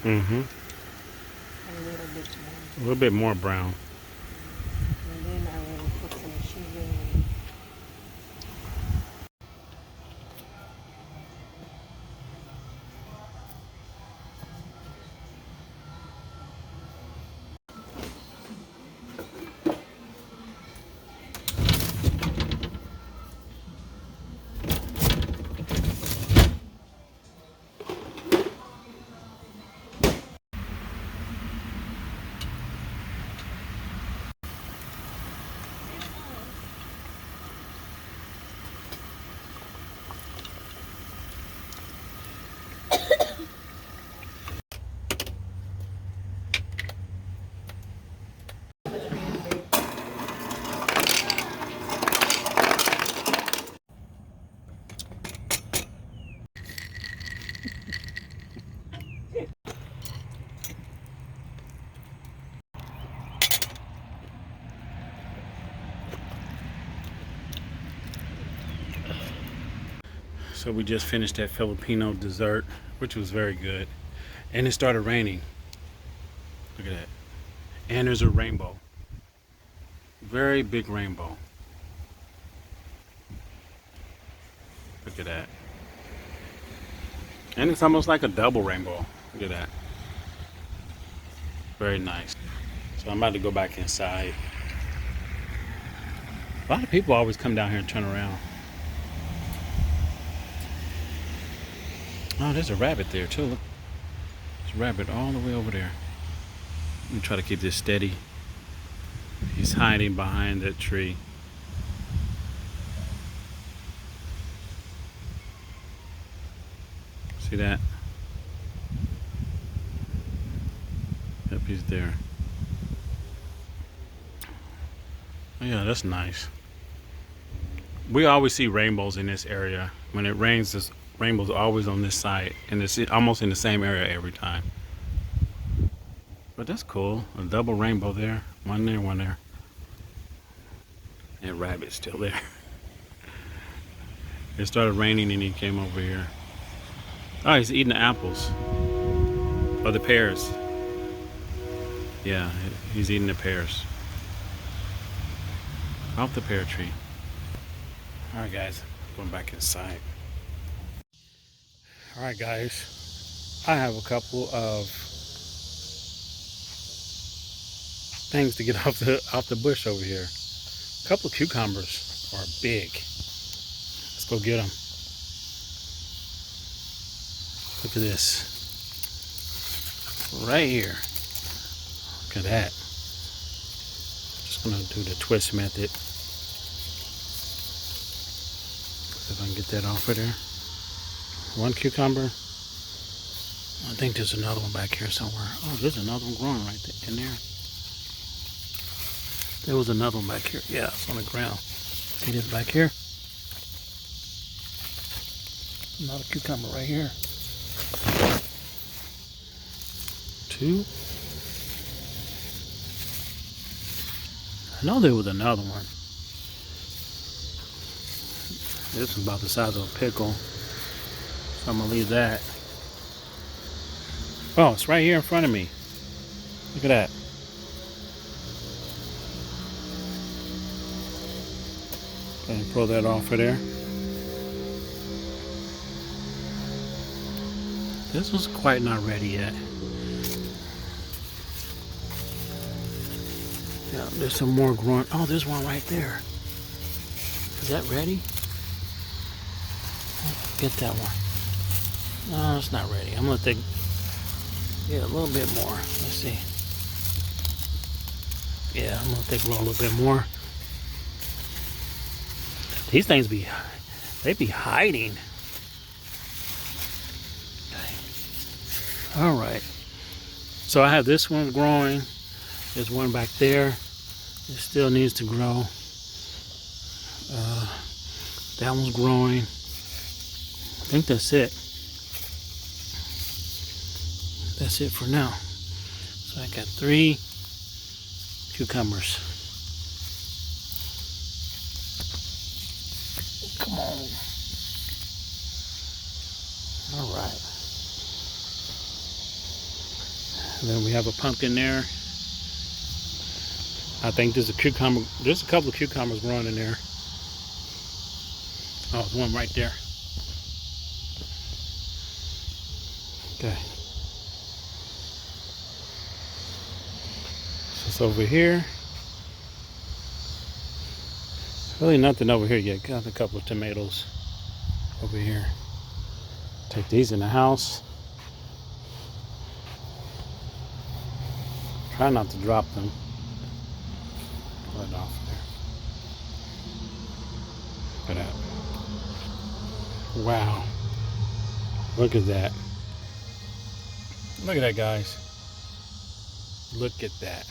Mm-hmm. A little bit more. A little bit more brown. And then I will put some sugar. So we just finished that Filipino dessert, which was very good. And it started raining. Look at that. And there's a rainbow. Very big rainbow. Look at that. And it's almost like a double rainbow. Look at that. Very nice. So I'm about to go back inside. A lot of people always come down here and turn around. Oh, there's a rabbit there too. Look. There's a rabbit all the way over there. Let me try to keep this steady. He's hiding behind that tree. See that? Yep, he's there. Oh, yeah, that's nice. We always see rainbows in this area. When it rains, this rainbows are always on this side, and it's almost in the same area every time. But that's cool. A double rainbow there. One there, one there. And rabbit's still there. It started raining and he came over here. Oh, he's eating the apples. Or the pears. Yeah, he's eating the pears. Off the pear tree. Alright guys, going back inside. Alright guys, I have a couple of things to get off the bush over here. A couple of cucumbers are big. Let's go get them. Look at this. Right here. Look at that. Just gonna do the twist method. See if I can get that off of there. One cucumber. I think there's another one back here somewhere. Oh, there's another one growing right there, in there. There was another one back here. Yeah, it's on the ground. See this back here? Another cucumber right here. Two. I know there was another one. This is about the size of a pickle. So I'm gonna leave that. Oh, it's right here in front of me. Look at that. Go ahead and pull that off of there. This one's quite not ready yet. Yeah, there's some more growing. Oh, there's one right there. Is that ready? Get that one. No, it's not ready. I'm gonna take, yeah, a little bit more. Let's see. Yeah, I'm gonna take a little bit more. These things they be hiding. Okay. All right. So I have this one growing. There's one back there. It still needs to grow. That one's growing. I think that's it. That's it for now. So I got 3 cucumbers. Come on. All right. And then we have a pumpkin there. I think there's a cucumber. There's a couple of cucumbers growing in there. Oh, there's one right there. Okay. So it's over here. Really nothing over here yet. Got a couple of tomatoes over here. Take these in the house. Try not to drop them. Right off there. Look at that. Wow. Look at that. Look at that, guys. Look at that.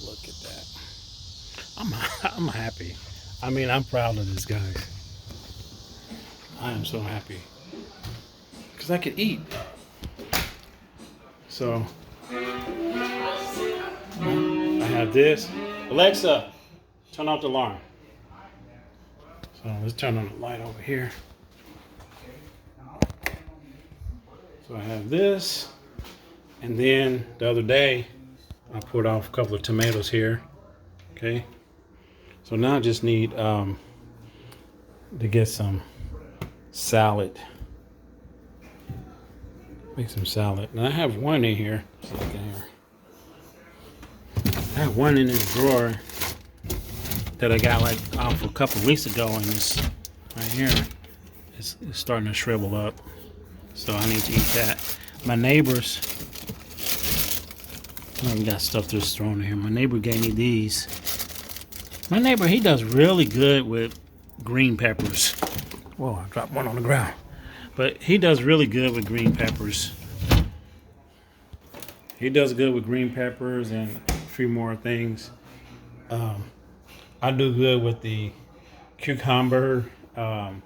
Look at that. I'm happy. I mean, I'm proud of this, guys. I am so happy. Because I could eat. So, I have this. Alexa, turn off the alarm. So, let's turn on the light over here. So, I have this. And then, the other day, I put off a couple of tomatoes here. Okay. So now I just need to get some salad. Make some salad. Now I have one in here. Let's look in here. I have one in this drawer that I got like off a couple of weeks ago, and this right here is starting to shrivel up. So I need to eat that. My neighbors, we got stuff just thrown in here. My neighbor gave me these. My neighbor, he does really good with green peppers. Whoa, I dropped one on the ground. But he does really good with green peppers. He does good with green peppers and a few more things. I do good with the cucumber. I've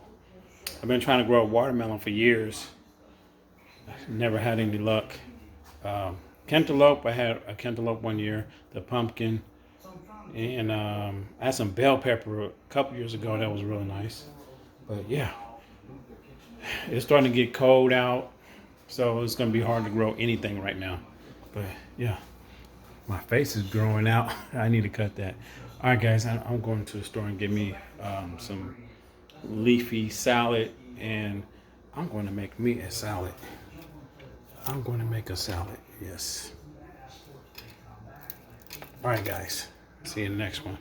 been trying to grow a watermelon for years. Never had any luck. Cantaloupe, I had a cantaloupe one year. The pumpkin. And I had some bell pepper a couple years ago. That was really nice. But yeah, it's starting to get cold out, so it's going to be hard to grow anything right now. But yeah, my face is growing out. I need to cut that. All right, guys, I'm going to the store and get me some leafy salad, and I'm going to make me a salad. I'm going to make a salad, yes. All right, guys. See you in the next one.